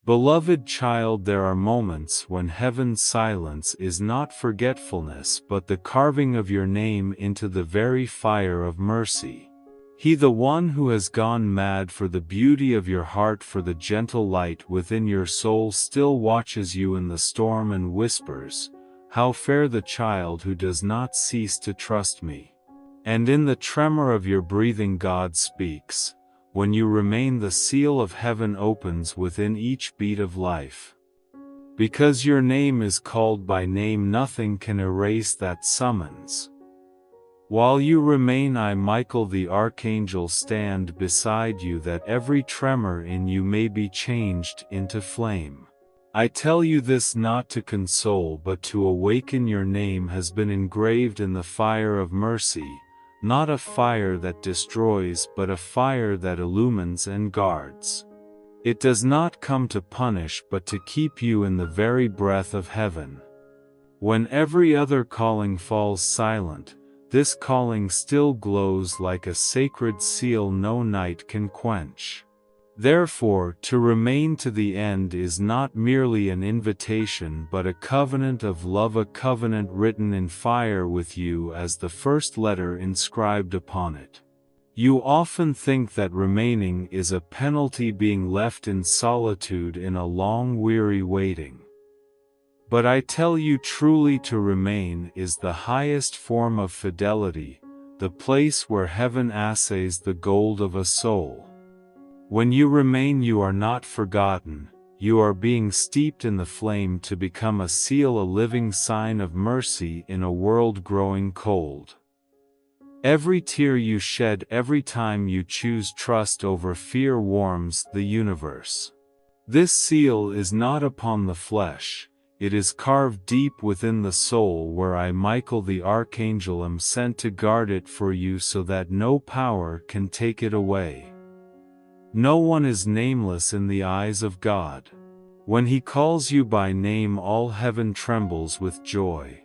Beloved child, there are moments when heaven's silence is not forgetfulness but the carving of your name into the very fire of mercy. He, the one who has gone mad for the beauty of your heart, for the gentle light within your soul, still watches you in the storm and whispers, "How fair the child who does not cease to trust me." And in the tremor of your breathing God speaks. When you remain, the seal of heaven opens within each beat of life. Because your name is called by name, nothing can erase that summons. While you remain, I, Michael the Archangel, stand beside you, that every tremor in you may be changed into flame. I tell you this not to console but to awaken. Your name has been engraved in the fire of mercy. Not a fire that destroys, but a fire that illumines and guards. It does not come to punish but to keep you in the very breath of heaven. When every other calling falls silent, this calling still glows like a sacred seal no night can quench. Therefore, to remain to the end is not merely an invitation but a covenant of love, a covenant written in fire with you as the first letter inscribed upon it. You often think that remaining is a penalty, being left in solitude in a long weary waiting. But I tell you truly, to remain is the highest form of fidelity, the place where heaven assays the gold of a soul. When you remain, you are not forgotten, you are being steeped in the flame to become a seal, a living sign of mercy in a world growing cold. Every tear you shed, every time you choose trust over fear, warms the universe. This seal is not upon the flesh, it is carved deep within the soul, where I, Michael the Archangel, am sent to guard it for you so that no power can take it away. No one is nameless in the eyes of God. When He calls you by name, all heaven trembles with joy.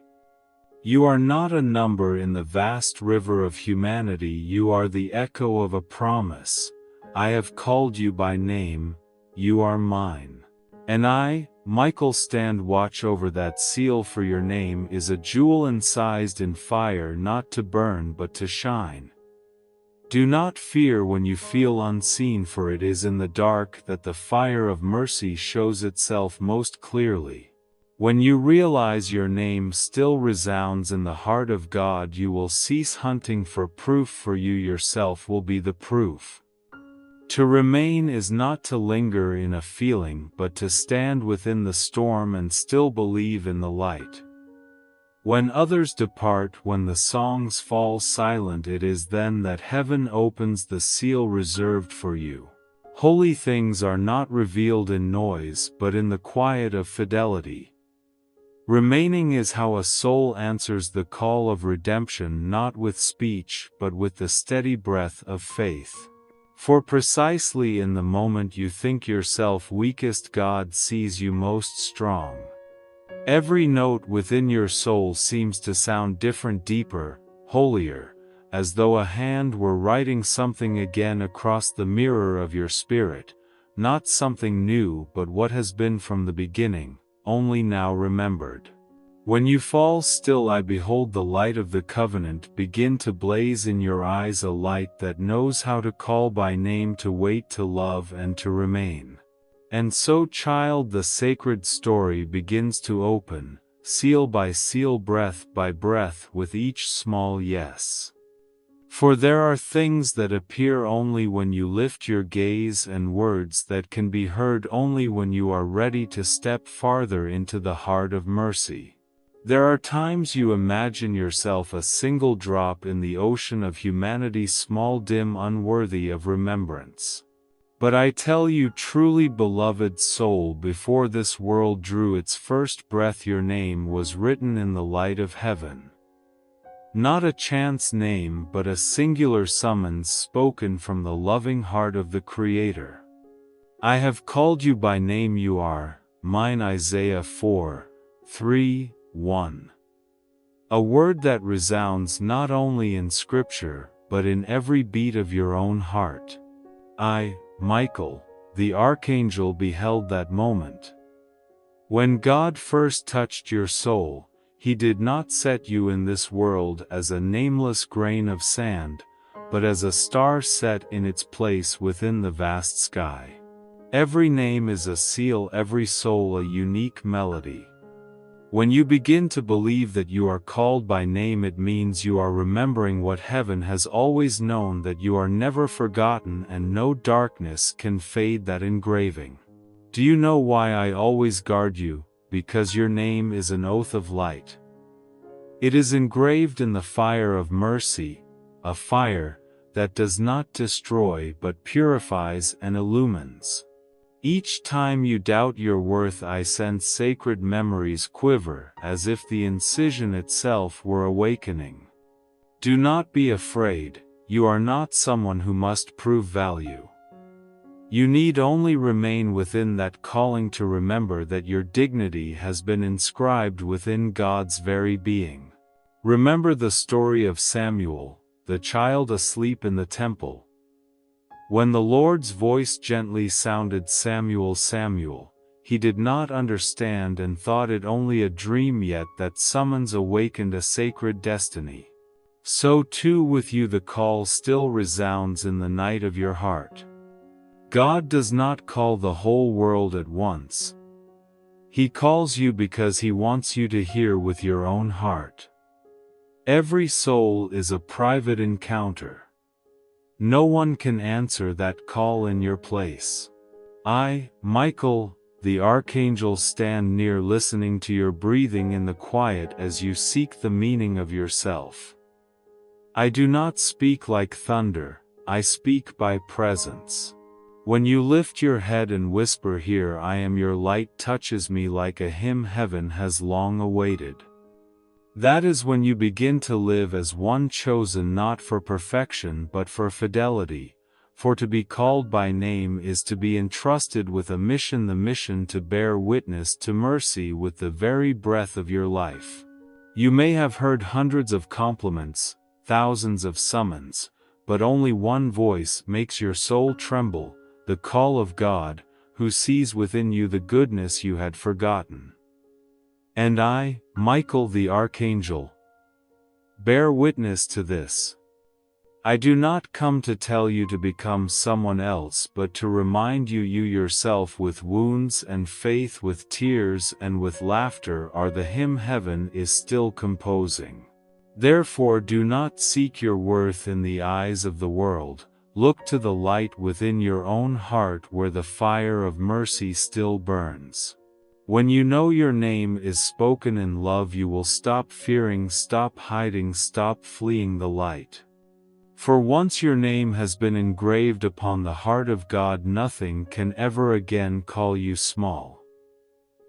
You are not a number in the vast river of humanity, you are the echo of a promise. I have called you by name, you are mine. And I, Michael, stand watch over that seal, for your name is a jewel incised in fire, not to burn but to shine. Do not fear when you feel unseen, for it is in the dark that the fire of mercy shows itself most clearly. When you realize your name still resounds in the heart of God, you will cease hunting for proof, for you yourself will be the proof. To remain is not to linger in a feeling, but to stand within the storm and still believe in the light. When others depart, when the songs fall silent, it is then that heaven opens the seal reserved for you. Holy things are not revealed in noise, but in the quiet of fidelity. Remaining is how a soul answers the call of redemption, not with speech, but with the steady breath of faith. For precisely in the moment you think yourself weakest, God sees you most strong. Every note within your soul seems to sound different, deeper, holier, as though a hand were writing something again across the mirror of your spirit, not something new but what has been from the beginning, only now remembered. When you fall still, I behold the light of the covenant begin to blaze in your eyes, a light that knows how to call by name, to wait, to love, and to remain. And so, child, the sacred story begins to open, seal by seal, breath by breath, with each small yes. For there are things that appear only when you lift your gaze, and words that can be heard only when you are ready to step farther into the heart of mercy. There are times you imagine yourself a single drop in the ocean of humanity, small, dim, unworthy of remembrance. But I tell you truly, beloved soul, before this world drew its first breath, your name was written in the light of heaven. Not a chance name, but a singular summons spoken from the loving heart of the Creator. I have called you by name, you are mine. Isaiah 4:3-1. A word that resounds not only in Scripture, but in every beat of your own heart. I, Michael, the Archangel beheld that moment. When God first touched your soul, He did not set you in this world as a nameless grain of sand, but as a star set in its place within the vast sky. Every name is a seal, every soul a unique melody. When you begin to believe that you are called by name, it means you are remembering what heaven has always known, that you are never forgotten and no darkness can fade that engraving. Do you know why I always guard you? Because your name is an oath of light. It is engraved in the fire of mercy, a fire that does not destroy but purifies and illumines. Each time you doubt your worth, I sense sacred memories quiver, as if the incision itself were awakening. Do not be afraid, you are not someone who must prove value. You need only remain within that calling to remember that your dignity has been inscribed within God's very being. Remember the story of Samuel, the child asleep in the temple. When the Lord's voice gently sounded, "Samuel, Samuel," he did not understand and thought it only a dream, yet that summons awakened a sacred destiny. So too with you the call still resounds in the night of your heart. God does not call the whole world at once. He calls you because He wants you to hear with your own heart. Every soul is a private encounter. No one can answer that call in your place. I, Michael, the Archangel, stand near, listening to your breathing in the quiet as you seek the meaning of yourself. I do not speak like thunder, I speak by presence. When you lift your head and whisper, "Here I am," your light touches me like a hymn heaven has long awaited. That is when you begin to live as one chosen, not for perfection but for fidelity, for to be called by name is to be entrusted with a mission, the mission to bear witness to mercy with the very breath of your life. You may have heard hundreds of compliments, thousands of summons, but only one voice makes your soul tremble, the call of God, who sees within you the goodness you had forgotten. And I, Michael the Archangel, bear witness to this. I do not come to tell you to become someone else, but to remind you yourself, with wounds and faith, with tears and with laughter, are the hymn heaven is still composing. Therefore do not seek your worth in the eyes of the world, look to the light within your own heart where the fire of mercy still burns. When you know your name is spoken in love, you will stop fearing, stop hiding, stop fleeing the light. For once your name has been engraved upon the heart of God, nothing can ever again call you small.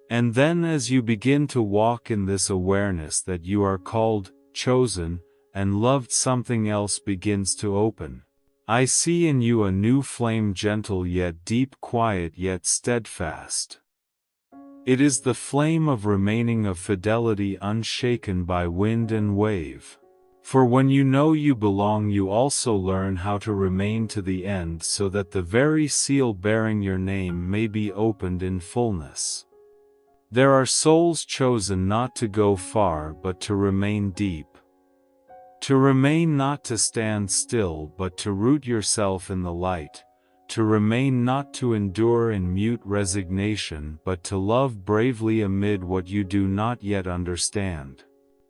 And then as you begin to walk in this awareness that you are called, chosen, and loved, something else begins to open. I see in you a new flame, gentle yet deep, quiet yet steadfast. It is the flame of remaining, of fidelity unshaken by wind and wave. For when you know you belong, you also learn how to remain to the end, so that the very seal bearing your name may be opened in fullness. There are souls chosen not to go far but to remain deep. To remain, not to stand still but to root yourself in the light. To remain, not to endure in mute resignation but to love bravely amid what you do not yet understand.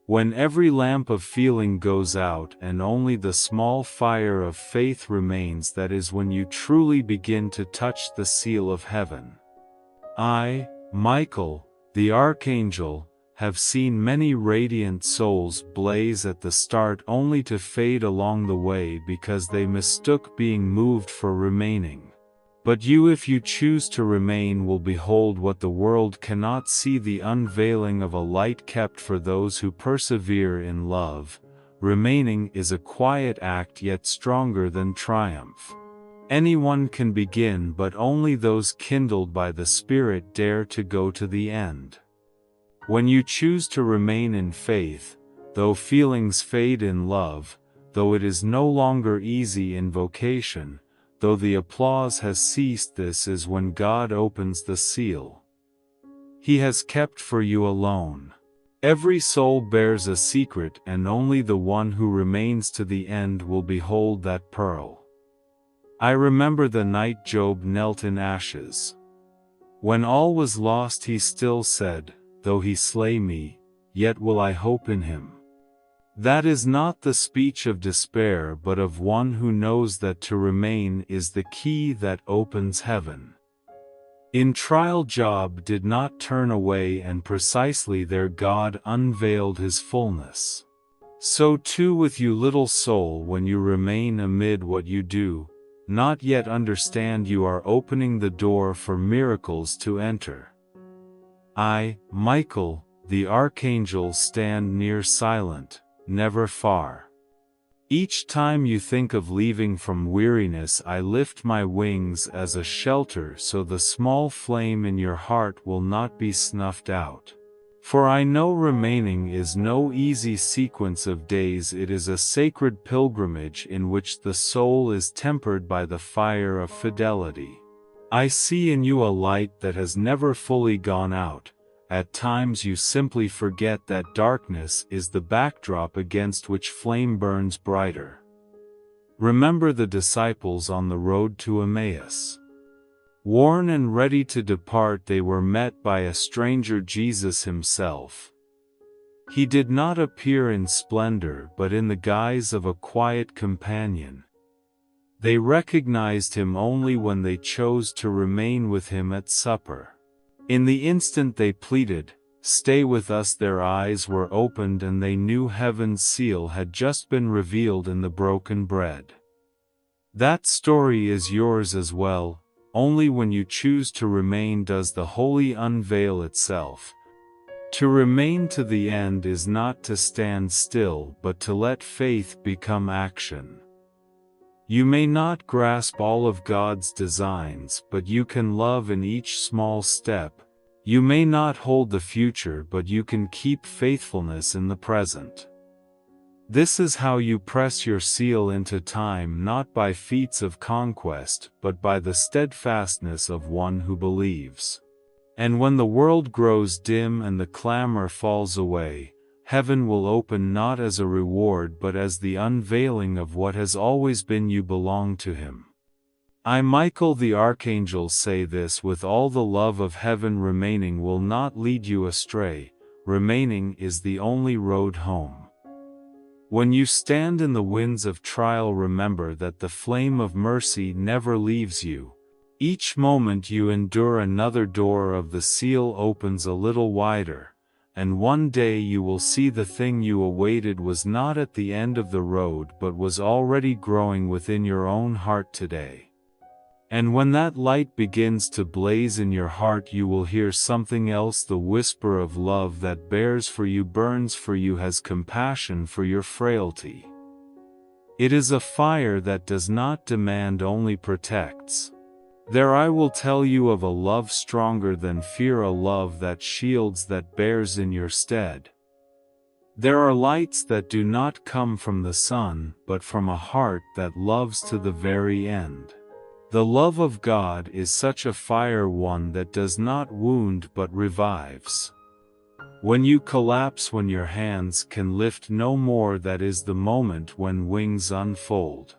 When every lamp of feeling goes out and only the small fire of faith remains, that is when you truly begin to touch the seal of heaven. I, Michael, the Archangel, have seen many radiant souls blaze at the start only to fade along the way because they mistook being moved for remaining. But you, if you choose to remain, will behold what the world cannot see, the unveiling of a light kept for those who persevere in love. Remaining is a quiet act yet stronger than triumph. Anyone can begin, but only those kindled by the Spirit dare to go to the end. When you choose to remain in faith, though feelings fade, in love, though it is no longer easy in vocation, though the applause has ceased. This is when God opens the seal. He has kept for you alone. Every soul bears a secret, and only the one who remains to the end will behold that pearl. I remember the night Job knelt in ashes. When all was lost, he still said, "Though he slay me, yet will I hope in him." That is not the speech of despair, but of one who knows that to remain is the key that opens heaven. In trial, Job did not turn away, and precisely there God unveiled his fullness. So too with you, little soul, when you remain amid what you do not yet understand, you are opening the door for miracles to enter. I, Michael, the Archangel, stand near, silent, never far. Each time you think of leaving from weariness, I lift my wings as a shelter, so the small flame in your heart will not be snuffed out. For I know remaining is no easy sequence of days. It is a sacred pilgrimage in which the soul is tempered by the fire of fidelity. I see in you a light that has never fully gone out. At times you simply forget that darkness is the backdrop against which flame burns brighter. Remember the disciples on the road to Emmaus. Worn and ready to depart, they were met by a stranger, Jesus himself. He did not appear in splendor, but in the guise of a quiet companion. They recognized him only when they chose to remain with him at supper. In the instant they pleaded, "Stay with us," their eyes were opened, and they knew heaven's seal had just been revealed in the broken bread. That story is yours as well. Only when you choose to remain does the holy unveil itself. To remain to the end is not to stand still, but to let faith become action. You may not grasp all of God's designs, but you can love in each small step. You may not hold the future, but you can keep faithfulness in the present. This is how you press your seal into time, not by feats of conquest, but by the steadfastness of one who believes. And when the world grows dim and the clamor falls away, heaven will open not as a reward but as the unveiling of what has always been. You belong to him. I, Michael the Archangel, say this with all the love of heaven. Remaining will not lead you astray. Remaining is the only road home. When you stand in the winds of trial, remember that the flame of mercy never leaves you. Each moment you endure, another door of the seal opens a little wider. And one day you will see the thing you awaited was not at the end of the road, but was already growing within your own heart today. And when that light begins to blaze in your heart, you will hear something else. The whisper of love that bears for you, burns for you, has compassion for your frailty. It is a fire that does not demand, only protects. There I will tell you of a love stronger than fear, a love that shields, that bears in your stead. There are lights that do not come from the sun, but from a heart that loves to the very end. The love of God is such a fire, one that does not wound but revives. When you collapse, when your hands can lift no more, that is the moment when wings unfold.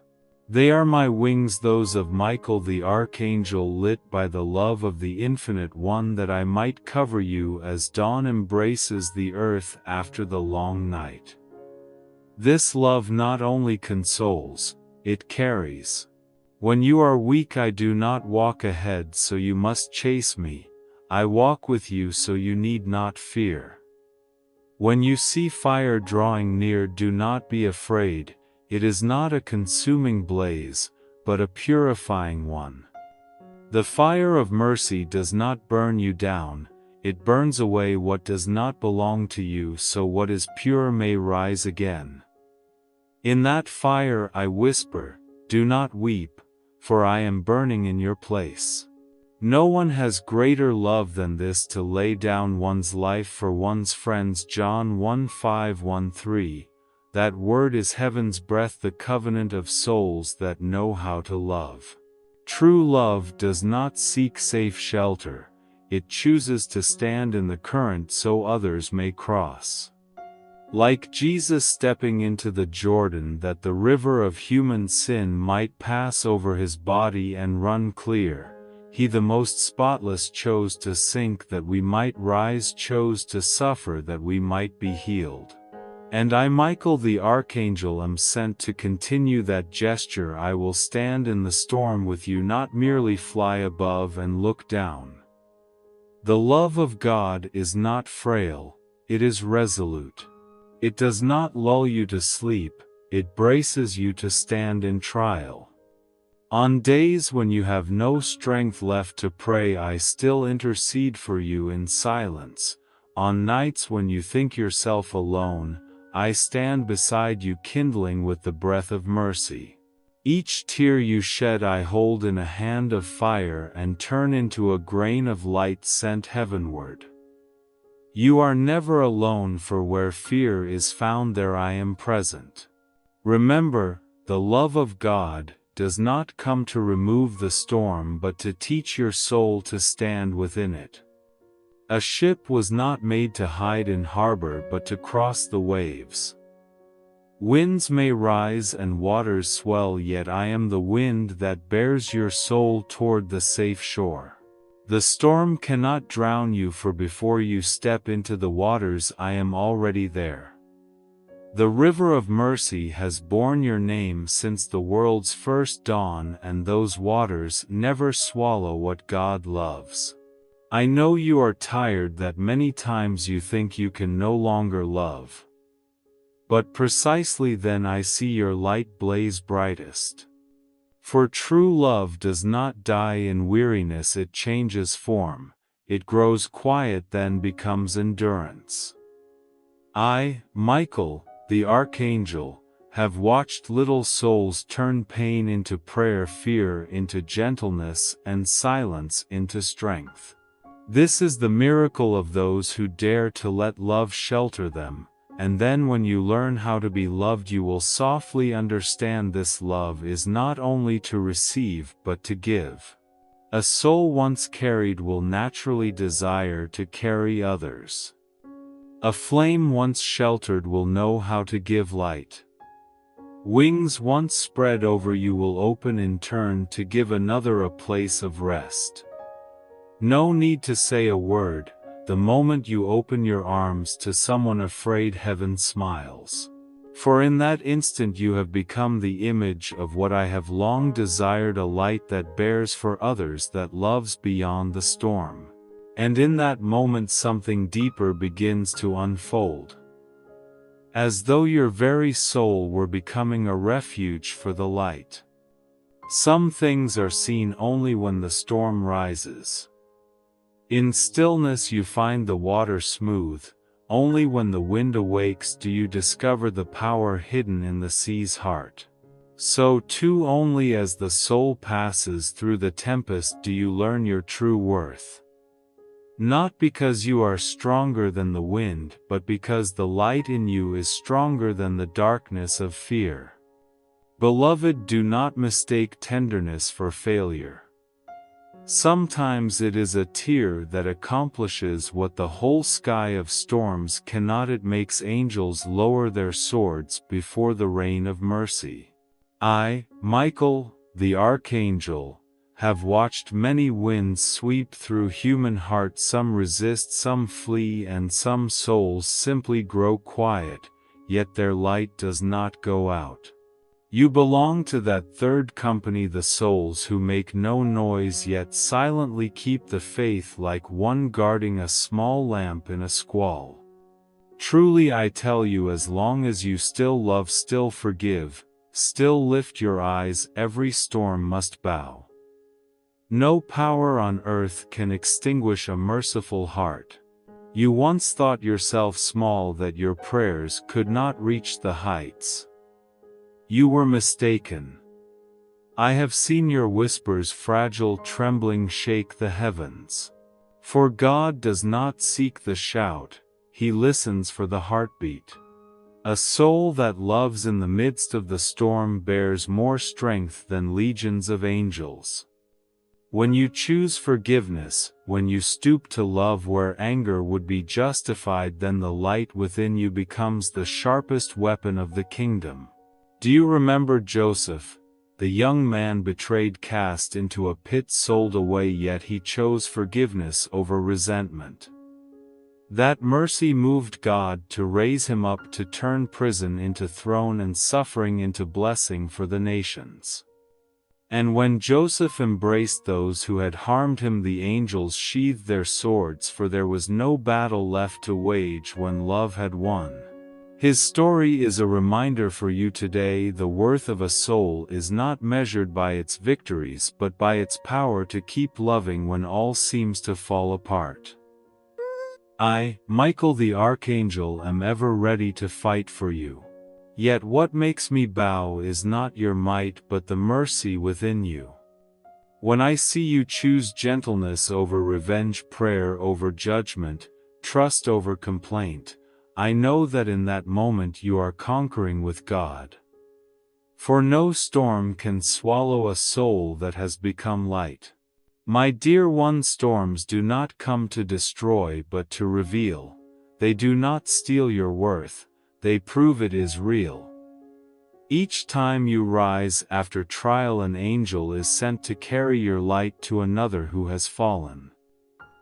They are my wings, those of Michael the Archangel, lit by the love of the Infinite One, that I might cover you as dawn embraces the earth after the long night. This love not only consoles, it carries. When you are weak, I do not walk ahead, so you must chase me. I walk with you, so you need not fear. When you see fire drawing near, do not be afraid. It is not a consuming blaze, but a purifying one. The fire of mercy does not burn you down, it burns away what does not belong to you, so what is pure may rise again. In that fire I whisper, "Do not weep, for I am burning in your place." No one has greater love than this, to lay down one's life for one's friends. John 1:5-13. That word is heaven's breath, the covenant of souls that know how to love. True love does not seek safe shelter, it chooses to stand in the current so others may cross. Like Jesus stepping into the Jordan that the river of human sin might pass over his body and run clear, he the most spotless chose to sink that we might rise, chose to suffer that we might be healed. And I, Michael the Archangel, am sent to continue that gesture. I will stand in the storm with you, not merely fly above and look down. The love of God is not frail, it is resolute. It does not lull you to sleep, it braces you to stand in trial. On days when you have no strength left to pray, I still intercede for you in silence. On nights when you think yourself alone, I stand beside you, kindling with the breath of mercy. Each tear you shed I hold in a hand of fire and turn into a grain of light sent heavenward. You are never alone, for where fear is found there I am present. Remember, the love of God does not come to remove the storm but to teach your soul to stand within it. A ship was not made to hide in harbor but to cross the waves. Winds may rise and waters swell, yet I am the wind that bears your soul toward the safe shore. The storm cannot drown you, for before you step into the waters I am already there. The river of mercy has borne your name since the world's first dawn, and those waters never swallow what God loves. I know you are tired, that many times you think you can no longer love. But precisely then I see your light blaze brightest. For true love does not die in weariness, it changes form, it grows quiet then becomes endurance. I, Michael, the Archangel, have watched little souls turn pain into prayer, fear into gentleness, and silence into strength. This is the miracle of those who dare to let love shelter them, and then when you learn how to be loved you will softly understand this love is not only to receive but to give. A soul once carried will naturally desire to carry others. A flame once sheltered will know how to give light. Wings once spread over you will open in turn to give another a place of rest. No need to say a word, the moment you open your arms to someone afraid, heaven smiles. For in that instant you have become the image of what I have long desired, a light that bears for others, that loves beyond the storm. And in that moment something deeper begins to unfold. As though your very soul were becoming a refuge for the light. Some things are seen only when the storm rises. In stillness you find the water smooth, only when the wind awakes do you discover the power hidden in the sea's heart. So too, only as the soul passes through the tempest do you learn your true worth. Not because you are stronger than the wind, but because the light in you is stronger than the darkness of fear. Beloved, do not mistake tenderness for failure. Sometimes it is a tear that accomplishes what the whole sky of storms cannot. It makes angels lower their swords before the rain of mercy. I, Michael, the Archangel, have watched many winds sweep through human hearts. Some resist, some flee, and some souls simply grow quiet, yet their light does not go out. You belong to that third company, the souls who make no noise yet silently keep the faith, like one guarding a small lamp in a squall. Truly I tell you, as long as you still love, still forgive, still lift your eyes, every storm must bow. No power on earth can extinguish a merciful heart. You once thought yourself small, that your prayers could not reach the heights. You were mistaken. I have seen your whispers, fragile, trembling, shake the heavens. For God does not seek the shout, He listens for the heartbeat. A soul that loves in the midst of the storm bears more strength than legions of angels. When you choose forgiveness, when you stoop to love where anger would be justified, then the light within you becomes the sharpest weapon of the kingdom. Do you remember Joseph, the young man betrayed, cast into a pit, sold away, yet he chose forgiveness over resentment? That mercy moved God to raise him up, to turn prison into throne and suffering into blessing for the nations. And when Joseph embraced those who had harmed him, the angels sheathed their swords, for there was no battle left to wage when love had won. His story is a reminder for you today. The worth of a soul is not measured by its victories, but by its power to keep loving when all seems to fall apart. I, Michael the Archangel, am ever ready to fight for you. Yet what makes me bow is not your might but the mercy within you. When I see you choose gentleness over revenge, prayer over judgment, trust over complaint, I know that in that moment you are conquering with God. For no storm can swallow a soul that has become light. My dear one, storms do not come to destroy but to reveal. They do not steal your worth, they prove it is real. Each time you rise after trial, an angel is sent to carry your light to another who has fallen.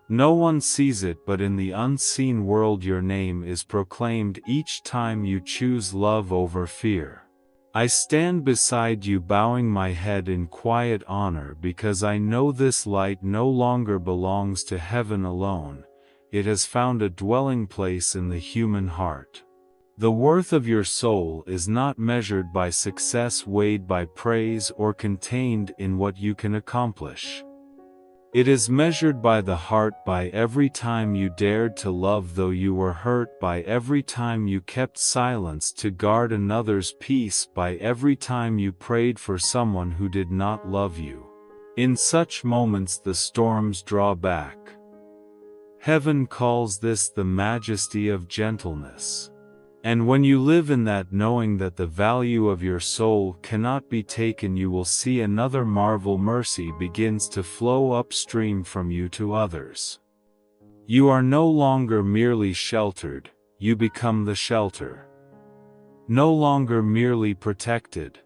No one sees it, but in the unseen world your name is proclaimed each time you choose love over fear. I stand beside you, bowing my head in quiet honor, because I know this light no longer belongs to heaven alone. It has found a dwelling place in the human heart. The worth of your soul is not measured by success, weighed by praise, or contained in what you can accomplish. It is measured by the heart, by every time you dared to love though you were hurt, by every time you kept silence to guard another's peace, by every time you prayed for someone who did not love you. In such moments the storms draw back. Heaven calls this the majesty of gentleness. And when you live in that, knowing that the value of your soul cannot be taken, you will see another marvel. Mercy begins to flow upstream from you to others. You are no longer merely sheltered, you become the shelter. No longer merely protected,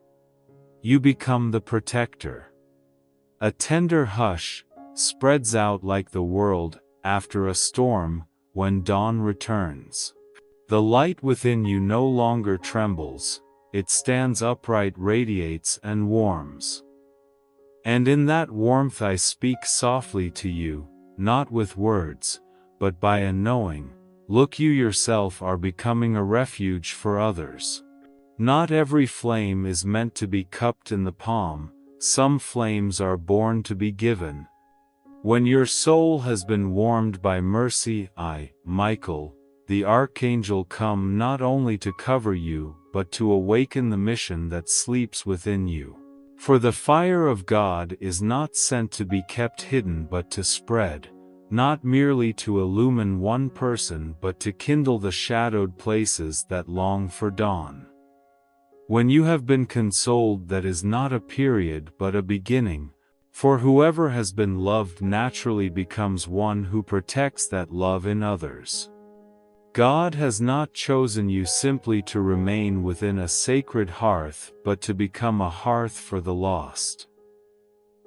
you become the protector. A tender hush spreads out like the world after a storm when dawn returns. The light within you no longer trembles, it stands upright, radiates and warms. And in that warmth I speak softly to you, not with words, but by a knowing. Look, you yourself are becoming a refuge for others. Not every flame is meant to be cupped in the palm, some flames are born to be given. When your soul has been warmed by mercy, I, Michael, the Archangel, come not only to cover you, but to awaken the mission that sleeps within you. For the fire of God is not sent to be kept hidden but to spread, not merely to illumine one person but to kindle the shadowed places that long for dawn. When you have been consoled, that is not a period but a beginning, for whoever has been loved naturally becomes one who protects that love in others. God has not chosen you simply to remain within a sacred hearth, but to become a hearth for the lost.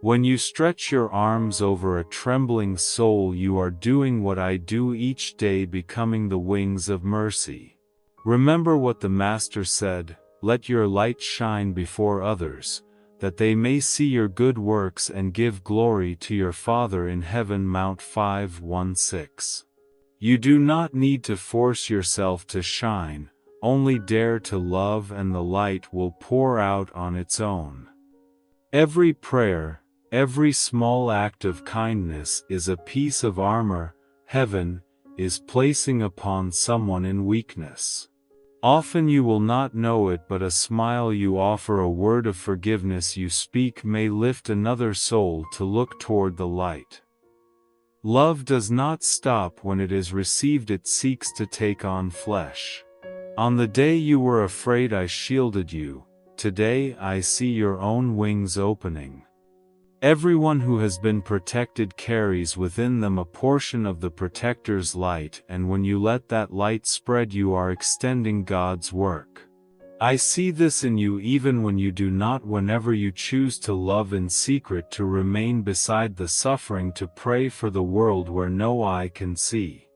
When you stretch your arms over a trembling soul, you are doing what I do each day, becoming the wings of mercy. Remember what the Master said, "Let your light shine before others, that they may see your good works and give glory to your Father in heaven." Mount 5:16. You do not need to force yourself to shine, only dare to love and the light will pour out on its own. Every prayer, every small act of kindness is a piece of armor heaven is placing upon someone in weakness. Often you will not know it, but a smile you offer, a word of forgiveness you speak may lift another soul to look toward the light. Love does not stop when it is received, it seeks to take on flesh. On the day you were afraid I shielded you, today I see your own wings opening. Everyone who has been protected carries within them a portion of the protector's light, and when you let that light spread, you are extending God's work. I see this in you even when you do not, whenever you choose to love in secret, to remain beside the suffering, to pray for the world where no eye can see.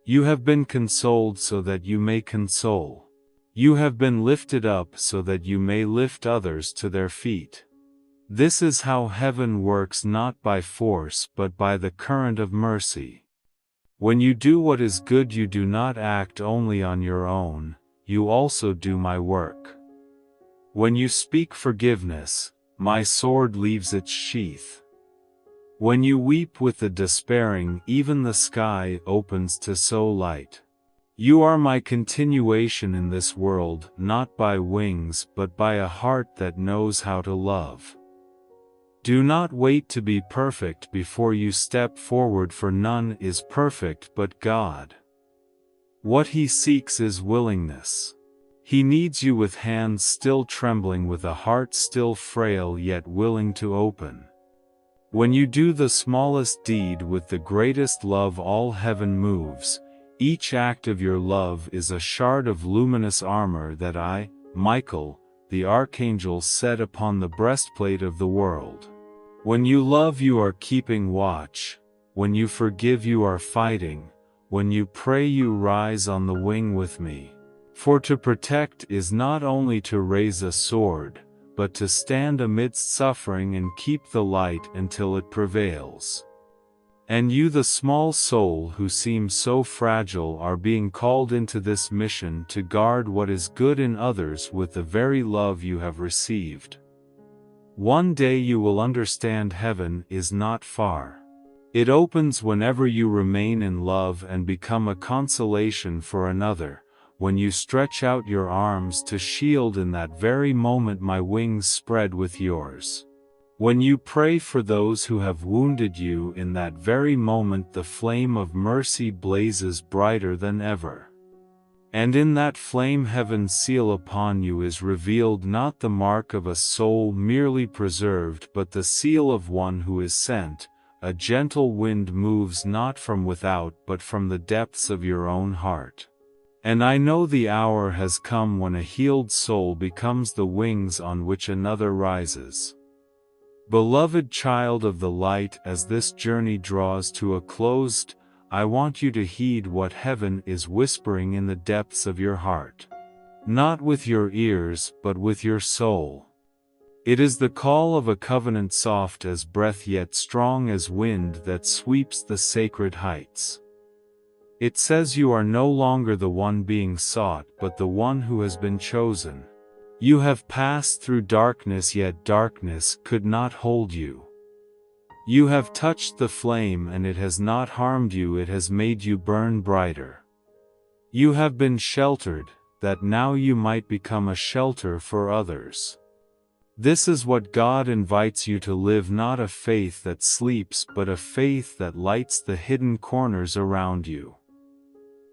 You have been consoled so that you may console. You have been lifted up so that you may lift others to their feet. This is how heaven works, not by force but by the current of mercy. When you do what is good, you do not act only on your own, you also do my work. When you speak forgiveness, my sword leaves its sheath. When you weep with the despairing, even the sky opens to sow light. You are my continuation in this world, not by wings but by a heart that knows how to love. Do not wait to be perfect before you step forward, for none is perfect but God. What He seeks is willingness. He needs you with hands still trembling, with a heart still frail yet willing to open. When you do the smallest deed with the greatest love, all heaven moves. Each act of your love is a shard of luminous armor that I, Michael, the Archangel, set upon the breastplate of the world. When you love, you are keeping watch. When you forgive, you are fighting. When you pray, you rise on the wing with me. For to protect is not only to raise a sword, but to stand amidst suffering and keep the light until it prevails. And you, the small soul who seems so fragile, are being called into this mission to guard what is good in others with the very love you have received. One day you will understand heaven is not far. It opens whenever you remain in love and become a consolation for another. When you stretch out your arms to shield, in that very moment my wings spread with yours. When you pray for those who have wounded you, in that very moment the flame of mercy blazes brighter than ever. And in that flame heaven's seal upon you is revealed, not the mark of a soul merely preserved but the seal of one who is sent. A gentle wind moves not from without but from the depths of your own heart. And I know the hour has come when a healed soul becomes the wings on which another rises. Beloved child of the light, as this journey draws to a close, I want you to heed what heaven is whispering in the depths of your heart. Not with your ears, but with your soul. It is the call of a covenant, soft as breath yet strong as wind, that sweeps the sacred heights. It says you are no longer the one being sought, but the one who has been chosen. You have passed through darkness, yet darkness could not hold you. You have touched the flame and it has not harmed you, it has made you burn brighter. You have been sheltered, that now you might become a shelter for others. This is what God invites you to live, not a faith that sleeps but a faith that lights the hidden corners around you.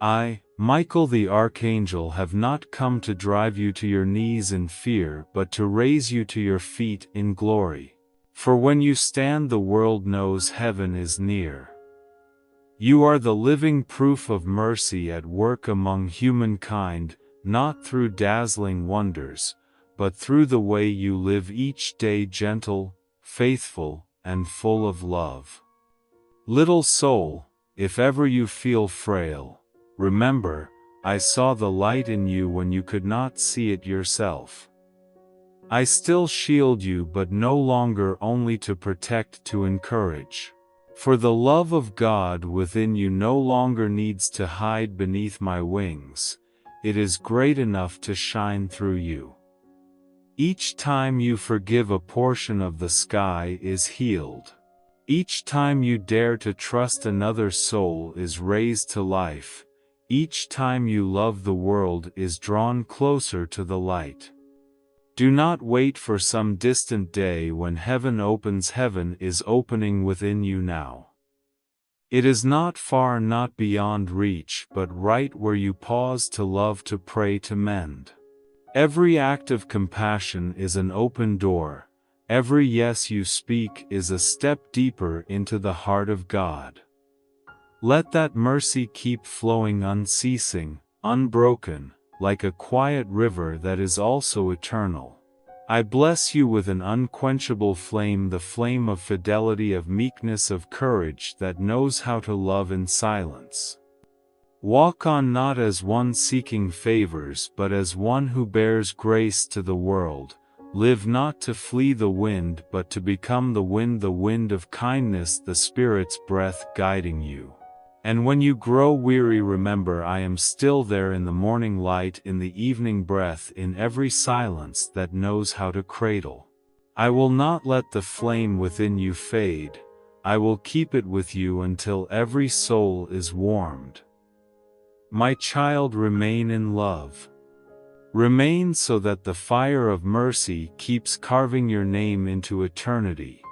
I, Michael the Archangel, have not come to drive you to your knees in fear but to raise you to your feet in glory. For when you stand, the world knows heaven is near. You are the living proof of mercy at work among humankind, not through dazzling wonders, but through the way you live each day, gentle, faithful, and full of love. Little soul, if ever you feel frail, remember, I saw the light in you when you could not see it yourself. I still shield you, but no longer only to protect, to encourage. For the love of God within you no longer needs to hide beneath my wings, it is great enough to shine through you. Each time you forgive, a portion of the sky is healed. Each time you dare to trust another soul is raised to life. Each time you love, the world is drawn closer to the light. Do not wait for some distant day when heaven opens. Heaven is opening within you now. It is not far, not beyond reach, but right where you pause to love, to pray, to mend. Every act of compassion is an open door, Every yes you speak is a step deeper into the heart of God. Let that mercy keep flowing unceasing, unbroken, like a quiet river that is also eternal. I bless you with an unquenchable flame, the flame of fidelity, of meekness, of courage that knows how to love in silence. Walk on not as one seeking favors but as one who bears grace to the world. Live not to flee the wind but to become the wind of kindness, the Spirit's breath guiding you. And when you grow weary, remember I am still there in the morning light, in the evening breath, in every silence that knows how to cradle. I will not let the flame within you fade. I will keep it with you until every soul is warmed. My child, remain in love. Remain so that the fire of mercy keeps carving your name into eternity.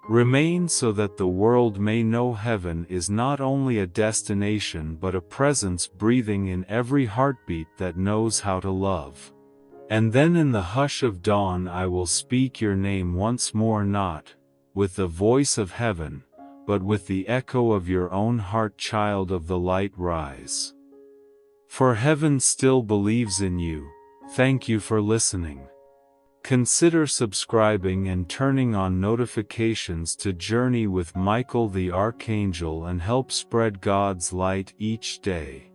Remain so that the world may know heaven is not only a destination but a presence breathing in every heartbeat that knows how to love. And then in the hush of dawn I will speak your name once more, not with the voice of heaven, but with the echo of your own heart. Child of the light, rise. For heaven still believes in you. Thank you for listening. Consider subscribing and turning on notifications to journey with Michael the Archangel and help spread God's light each day.